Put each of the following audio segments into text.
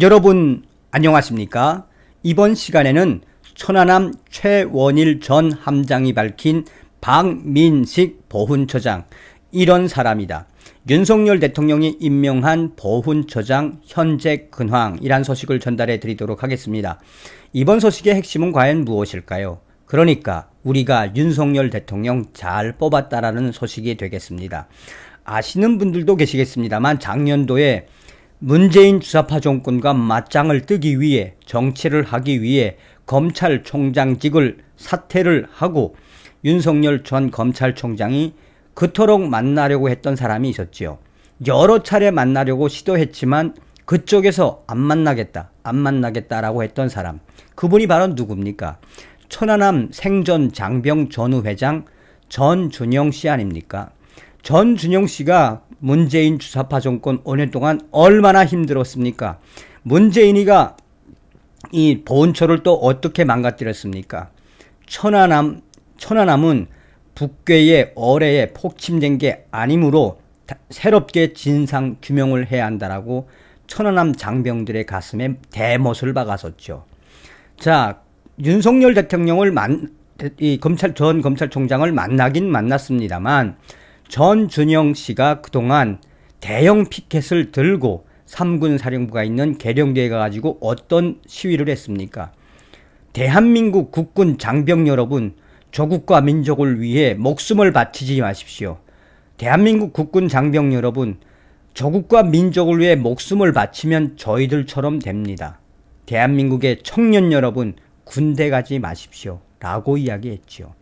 여러분 안녕하십니까? 이번 시간에는 천안함 최원일 전 함장이 밝힌 박민식 보훈처장, 이런 사람이다, 윤석열 대통령이 임명한 보훈처장 현재 근황이란 소식을 전달해 드리도록 하겠습니다. 이번 소식의 핵심은 과연 무엇일까요? 그러니까 우리가 윤석열 대통령 잘 뽑았다라는 소식이 되겠습니다. 아시는 분들도 계시겠습니다만 작년도에 문재인 주사파 정권과 맞짱을 뜨기 위해, 정치를 하기 위해 검찰총장직을 사퇴를 하고 윤석열 전 검찰총장이 그토록 만나려고 했던 사람이 있었지요. 여러 차례 만나려고 시도했지만 그쪽에서 안 만나겠다라고 했던 사람, 그분이 바로 누굽니까? 천안함 생전 장병 전후 회장 전준영 씨 아닙니까? 전준영 씨가 문재인 주사파 정권 5년 동안 얼마나 힘들었습니까? 문재인이가 이 보훈처를 또 어떻게 망가뜨렸습니까? 천안함은 북괴의 어뢰에 폭침된 게 아니므로 새롭게 진상 규명을 해야 한다라고 천안함 장병들의 가슴에 대못을 박았었죠. 자, 윤석열 대통령을 전 검찰총장을 만나긴 만났습니다만 전준영 씨가 그동안 대형 피켓을 들고 3군 사령부가 있는 계룡대에 가가지고 어떤 시위를 했습니까? 대한민국 국군 장병 여러분, 조국과 민족을 위해 목숨을 바치지 마십시오. 대한민국 국군 장병 여러분, 조국과 민족을 위해 목숨을 바치면 저희들처럼 됩니다. 대한민국의 청년 여러분, 군대 가지 마십시오 라고 이야기했죠.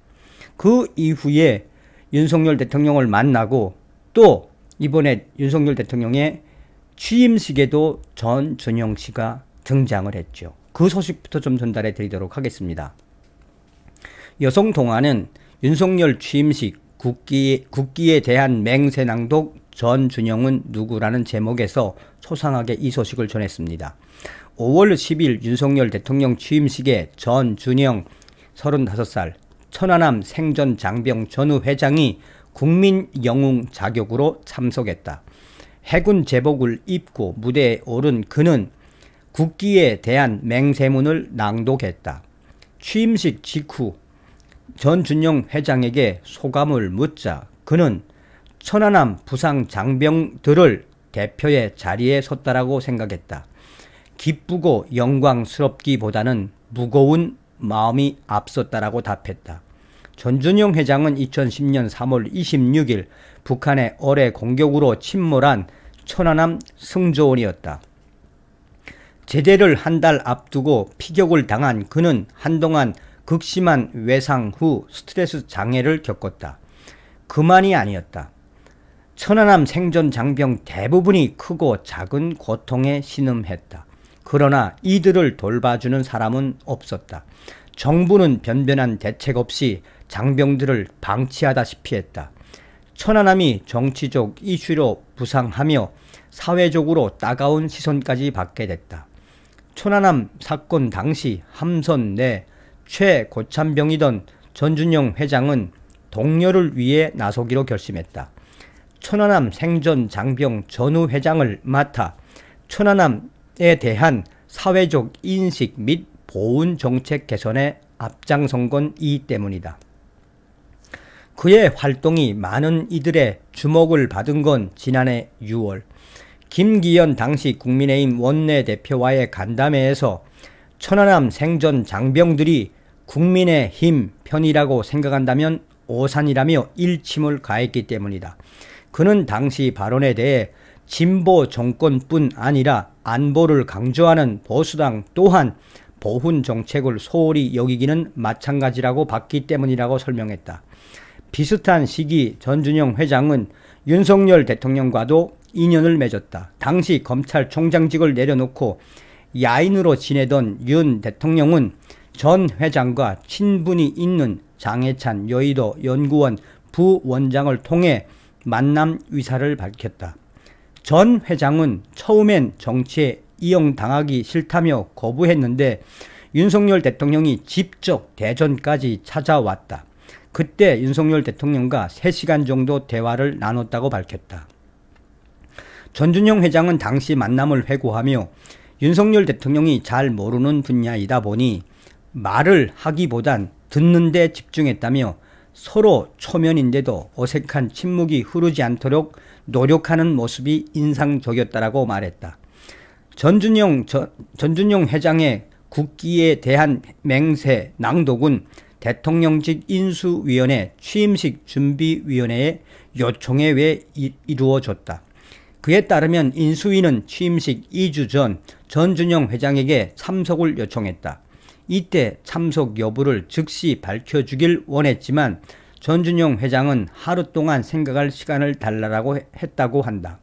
그 이후에 윤석열 대통령을 만나고 또 이번에 윤석열 대통령의 취임식에도 전준영 씨가 등장을 했죠. 그 소식부터 좀 전달해 드리도록 하겠습니다. 여성동아는 윤석열 취임식 국기에 대한 맹세낭독 전준영은 누구라는 제목에서 소상하게 이 소식을 전했습니다. 5월 10일 윤석열 대통령 취임식에 전준영 35살 천안함 생전 장병 전후 회장이 국민 영웅 자격으로 참석했다. 해군 제복을 입고 무대에 오른 그는 국기에 대한 맹세문을 낭독했다. 취임식 직후 전준영 회장에게 소감을 묻자 그는 천안함 부상 장병들을 대표의 자리에 섰다라고 생각했다. 기쁘고 영광스럽기보다는 무거운 마음이 앞섰다라고 답했다. 전준영 회장은 2010년 3월 26일 북한의 어뢰 공격으로 침몰한 천안함 승조원이었다. 제대를 한 달 앞두고 피격을 당한 그는 한동안 극심한 외상 후 스트레스 장애를 겪었다. 그만이 아니었다. 천안함 생전 장병 대부분이 크고 작은 고통에 신음했다. 그러나 이들을 돌봐주는 사람은 없었다. 정부는 변변한 대책 없이 장병들을 방치하다시피 했다. 천안함이 정치적 이슈로 부상하며 사회적으로 따가운 시선까지 받게 됐다. 천안함 사건 당시 함선 내 최고참병이던 전준영 회장은 동료를 위해 나서기로 결심했다. 천안함 생전 장병 전후 회장을 맡아 천안함에 대한 사회적 인식 및 보훈 정책 개선에 앞장선 건 이 때문이다. 그의 활동이 많은 이들의 주목을 받은 건 지난해 6월 김기현 당시 국민의힘 원내대표와의 간담회에서 천안함 생전 장병들이 국민의힘 편이라고 생각한다면 오산이라며 일침을 가했기 때문이다. 그는 당시 발언에 대해 진보 정권뿐 아니라 안보를 강조하는 보수당 또한 보훈 정책을 소홀히 여기기는 마찬가지라고 봤기 때문이라고 설명했다. 비슷한 시기 전준영 회장은 윤석열 대통령과도 인연을 맺었다. 당시 검찰총장직을 내려놓고 야인으로 지내던 윤 대통령은 전 회장과 친분이 있는 장해찬 여의도 연구원 부원장을 통해 만남 의사를 밝혔다. 전 회장은 처음엔 정치에 이용당하기 싫다며 거부했는데 윤석열 대통령이 직접 대전까지 찾아왔다. 그때 윤석열 대통령과 3시간 정도 대화를 나눴다고 밝혔다. 전준영 회장은 당시 만남을 회고하며 윤석열 대통령이 잘 모르는 분야이다 보니 말을 하기보단 듣는 데 집중했다며 서로 초면인데도 어색한 침묵이 흐르지 않도록 노력하는 모습이 인상적이었다라고 말했다. 전준용 회장의 국기에 대한 맹세 낭독은 대통령직 인수위원회 취임식 준비위원회의 요청에 의해 이루어졌다. 그에 따르면 인수위는 취임식 2주 전 전준용 회장에게 참석을 요청했다. 이때 참석 여부를 즉시 밝혀주길 원했지만 전준용 회장은 하루 동안 생각할 시간을 달라고 했다고 한다.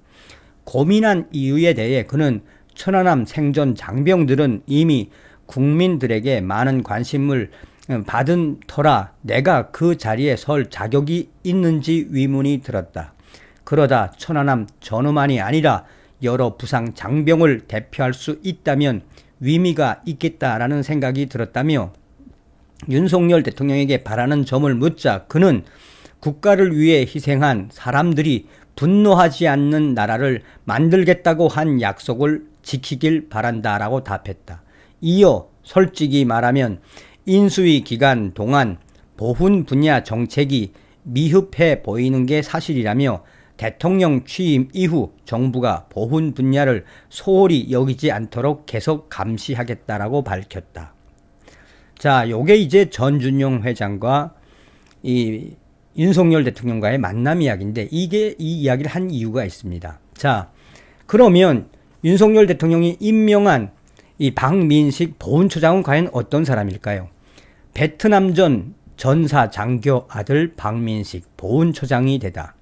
고민한 이유에 대해 그는 천안함 생존 장병들은 이미 국민들에게 많은 관심을 받은 터라 내가 그 자리에 설 자격이 있는지 의문이 들었다. 그러다 천안함 전후만이 아니라 여러 부상 장병을 대표할 수 있다면 의미가 있겠다라는 생각이 들었다며 윤석열 대통령에게 바라는 점을 묻자 그는 국가를 위해 희생한 사람들이 분노하지 않는 나라를 만들겠다고 한 약속을 지키길 바란다라고 답했다. 이어 솔직히 말하면 인수위 기간 동안 보훈 분야 정책이 미흡해 보이는 게 사실이라며 대통령 취임 이후 정부가 보훈 분야를 소홀히 여기지 않도록 계속 감시하겠다라고 밝혔다. 자, 요게 이제 전준용 회장과 이 윤석열 대통령과의 만남 이야기인데 이게 이 이야기를 한 이유가 있습니다. 자, 그러면 윤석열 대통령이 임명한 이 박민식 보훈처장은 과연 어떤 사람일까요? 베트남전 전사 장교 아들 박민식 보훈처장이 되다.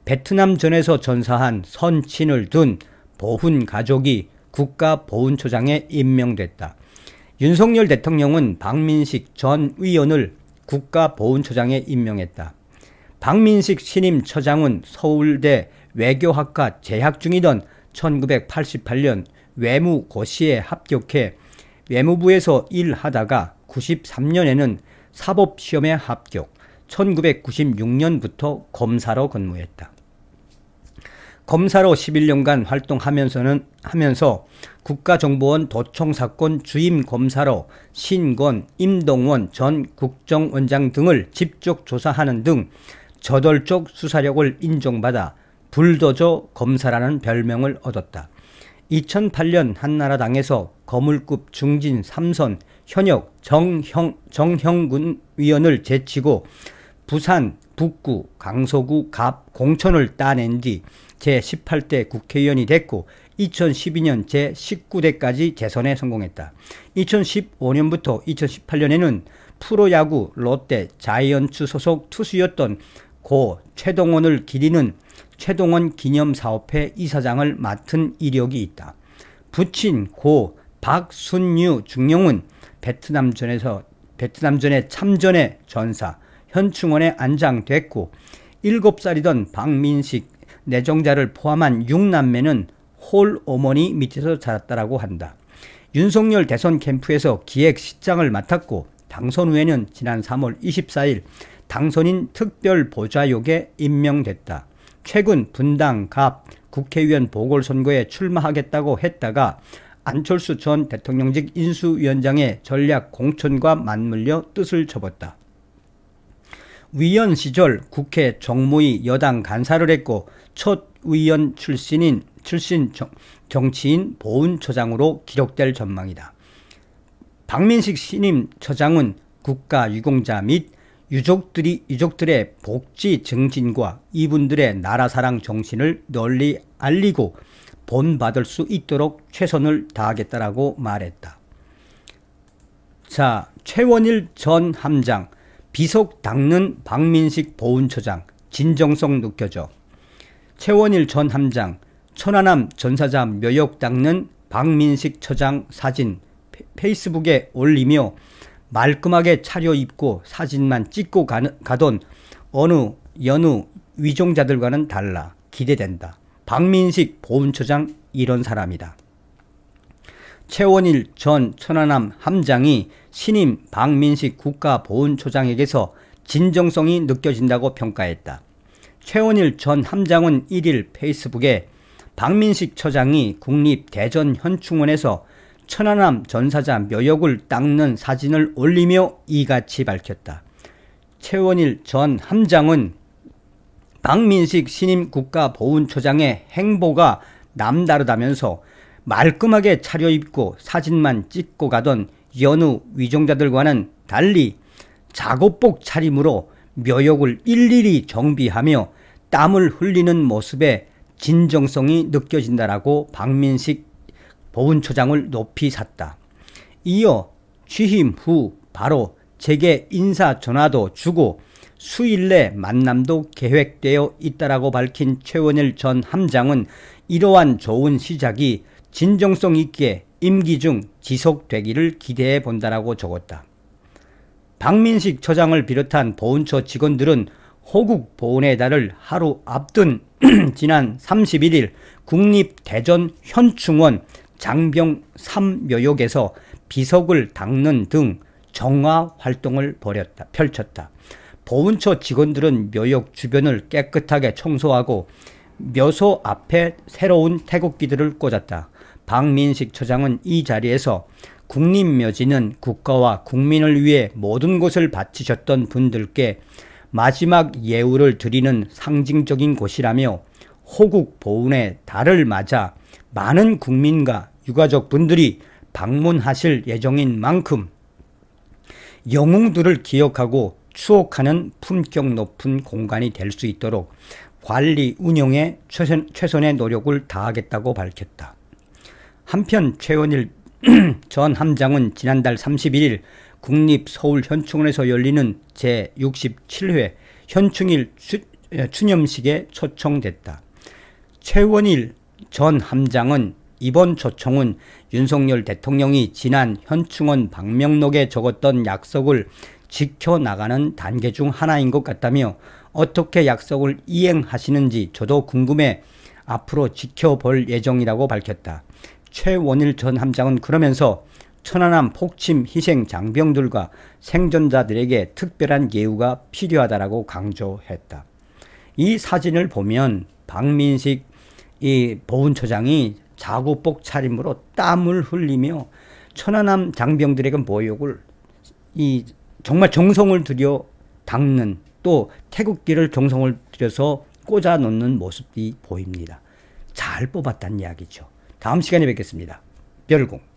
베트남전에서 전사한 선친을 둔 보훈 가족이 국가보훈처장에 임명됐다. 윤석열 대통령은 박민식 전 의원을 국가보훈처장에 임명했다. 박민식 신임 처장은 서울대 외교학과 재학 중이던 1988년 외무고시에 합격해 외무부에서 일하다가 93년에는 사법시험에 합격, 1996년부터 검사로 근무했다. 검사로 11년간 활동하면서 국가정보원 도청사건 주임검사로 신건, 임동원 전 국정원장 등을 직접 조사하는 등 저돌적 수사력을 인정받아 불도저 검사라는 별명을 얻었다. 2008년 한나라당에서 거물급 중진 3선 현역 정형군 의원을 제치고 부산, 북구, 강서구, 갑, 공천을 따낸 뒤 제18대 국회의원이 됐고 2012년 제19대까지 재선에 성공했다. 2015년부터 2018년에는 프로야구 롯데 자이언츠 소속 투수였던 고 최동원을 기리는 최동원 기념사업회 이사장을 맡은 이력이 있다. 부친 고 박순유 중령은 베트남전에 참전의 전사, 현충원에 안장됐고 7살이던 박민식 내정자를 포함한 6남매는 홀 어머니 밑에서 자랐다라고 한다. 윤석열 대선 캠프에서 기획실장을 맡았고 당선 후에는 지난 3월 24일 당선인 특별보좌역에 임명됐다. 최근 분당 갑 국회의원 보궐선거에 출마하겠다고 했다가 안철수 전 대통령직 인수위원장의 전략 공천과 맞물려 뜻을 접었다. 위원 시절 국회 정무위 여당 간사를 했고 첫 의원 출신 정치인 보훈처장으로 기록될 전망이다. 박민식 신임 처장은 국가유공자 및 유족들의 복지 증진과 이분들의 나라사랑 정신을 널리 알리고 본받을 수 있도록 최선을 다하겠다라고 말했다. 자, 최원일 전 함장 비속 닦는 박민식 보훈처장 진정성 느껴져. 최원일 전 함장 천안함 전사자 묘역 닦는 박민식 처장 사진 페이스북에 올리며 말끔하게 차려입고 사진만 찍고 가던 어느 여느 위종자들과는 달라 기대된다. 박민식 보훈처장 이런 사람이다. 최원일 전 천안함 함장이 신임 박민식 국가보훈처장에게서 진정성이 느껴진다고 평가했다. 최원일 전 함장은 1일 페이스북에 박민식 처장이 국립대전현충원에서 천안함 전사자 묘역을 닦는 사진을 올리며 이같이 밝혔다. 최원일 전 함장은 박민식 신임 국가보훈처장의 행보가 남다르다면서 말끔하게 차려입고 사진만 찍고 가던 여느 위종자들과는 달리 작업복 차림으로 묘역을 일일이 정비하며 땀을 흘리는 모습에 진정성이 느껴진다라고 박민식 보훈처장을 높이 샀다. 이어 취임 후 바로 제게 인사 전화도 주고 수일 내 만남도 계획되어 있다라고 밝힌 최원일 전 함장은 이러한 좋은 시작이 진정성 있게 임기 중 지속되기를 기대해 본다라고 적었다. 박민식 처장을 비롯한 보훈처 직원들은 호국 보훈의 달을 하루 앞둔 지난 31일 국립대전현충원 장병 3묘역에서 비석을 닦는 등 정화 활동을 펼쳤다. 보훈처 직원들은 묘역 주변을 깨끗하게 청소하고 묘소 앞에 새로운 태극기들을 꽂았다. 박민식 처장은 이 자리에서 국립묘지는 국가와 국민을 위해 모든 것을 바치셨던 분들께 마지막 예우를 드리는 상징적인 곳이라며 호국 보훈의 달을 맞아 많은 국민과 유가족 분들이 방문하실 예정인 만큼 영웅들을 기억하고 추억하는 품격 높은 공간이 될 수 있도록 관리 운영에 최선의 노력을 다하겠다고 밝혔다. 한편 최원일 전 함장은 지난달 31일 국립서울현충원에서 열리는 제67회 현충일 추념식에 초청됐다. 최원일 전 함장은 이번 초청은 윤석열 대통령이 지난 현충원 방명록에 적었던 약속을 지켜나가는 단계 중 하나인 것 같다며 어떻게 약속을 이행하시는지 저도 궁금해 앞으로 지켜볼 예정이라고 밝혔다. 최원일 전 함장은 그러면서 천안함 폭침 희생 장병들과 생존자들에게 특별한 예우가 필요하다라고 강조했다. 이 사진을 보면 박민식 이 보훈처장이 작업복 차림으로 땀을 흘리며 천안함 장병들에게 모욕을 정말 정성을 들여 닦는 또 태극기를 정성을 들여서 꽂아 놓는 모습이 보입니다. 잘 뽑았다는 이야기죠. 다음 시간에 뵙겠습니다. 별공.